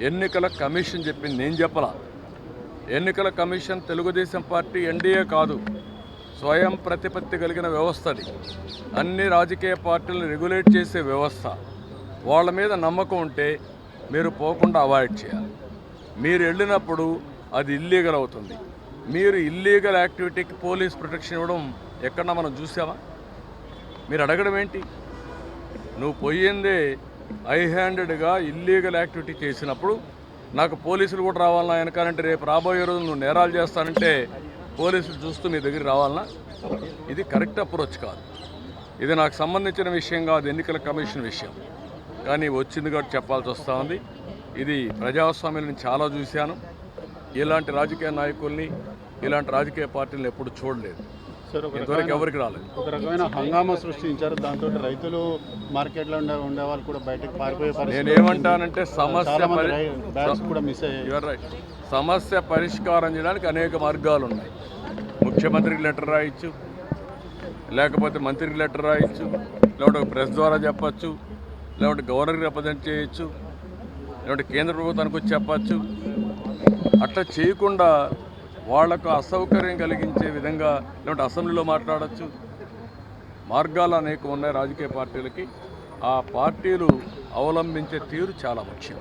ఎన్నికల కమిషన్ చెప్పింది, నేను చెప్పలా. ఎన్నికల కమిషన్ తెలుగుదేశం పార్టీ ఎన్డీఏ కాదు, స్వయం ప్రతిపత్తి కలిగిన వ్యవస్థ. అది అన్ని రాజకీయ పార్టీలను రెగ్యులేట్ చేసే వ్యవస్థ. వాళ్ళ మీద నమ్మకం ఉంటే మీరు పోకుండా అవాయిడ్ చేయాలి. మీరు వెళ్ళినప్పుడు అది ఇల్లీగల్ అవుతుంది. మీరు ఇల్లీగల్ యాక్టివిటీకి పోలీస్ ప్రొటెక్షన్ ఇవ్వడం ఎక్కడన్నా మనం చూసామా? మీరు అడగడం ఏంటి? నువ్వు పోయిందే హ్యాండెడ్గా ఇల్లీగల్ యాక్టివిటీ చేసినప్పుడు నాకు పోలీసులు కూడా రావాలన్నా వెనకాలంటే రేపు రాబోయే రోజు నువ్వు నేరాలు చేస్తానంటే పోలీసులు చూస్తూ మీ దగ్గర రావాలన్నా? ఇది కరెక్ట్ అప్రోచ్ కాదు. ఇది నాకు సంబంధించిన విషయం కాదు, ఎన్నికల కమిషన్ విషయం. కానీ వచ్చింది కాబట్టి చెప్పాల్సి వస్తూ ఉంది. ఇది ప్రజాస్వామ్యం నేను చాలా చూశాను. ఇలాంటి రాజకీయ నాయకుల్ని, ఇలాంటి రాజకీయ పార్టీలను ఎప్పుడు చూడలేదు. ఇంతవరకు ఎవరికి రాలేదు. ఒక రకమైన హంగామా సృష్టించారు. దాంతో రైతులు మార్కెట్లో ఉండే వాళ్ళు కూడా బయటకు పారిపోయే పరిస్థితి. నేనేమంటానంటే సమస్య పరిష్కారం చేయడానికి అనేక మార్గాలు ఉన్నాయి. ముఖ్యమంత్రికి లెటర్ రాయొచ్చు, లేకపోతే మంత్రికి లెటర్ రాయొచ్చు, లేకపోతే ప్రెస్ ద్వారా చెప్పచ్చు, లేకపోతే గవర్నర్కి రిప్రజెంట్ చేయొచ్చు, లేకపోతే కేంద్ర ప్రభుత్వానికి వచ్చి చెప్పచ్చు. అట్లా చేయకుండా వాళ్లకు అసౌకర్యం కలిగించే విధంగా లేకపోతే అసెంబ్లీలో మాట్లాడచ్చు. మార్గాలు అనేక ఉన్నాయి రాజకీయ పార్టీలకి. ఆ పార్టీలు అవలంబించే తీరు చాలా ముఖ్యం.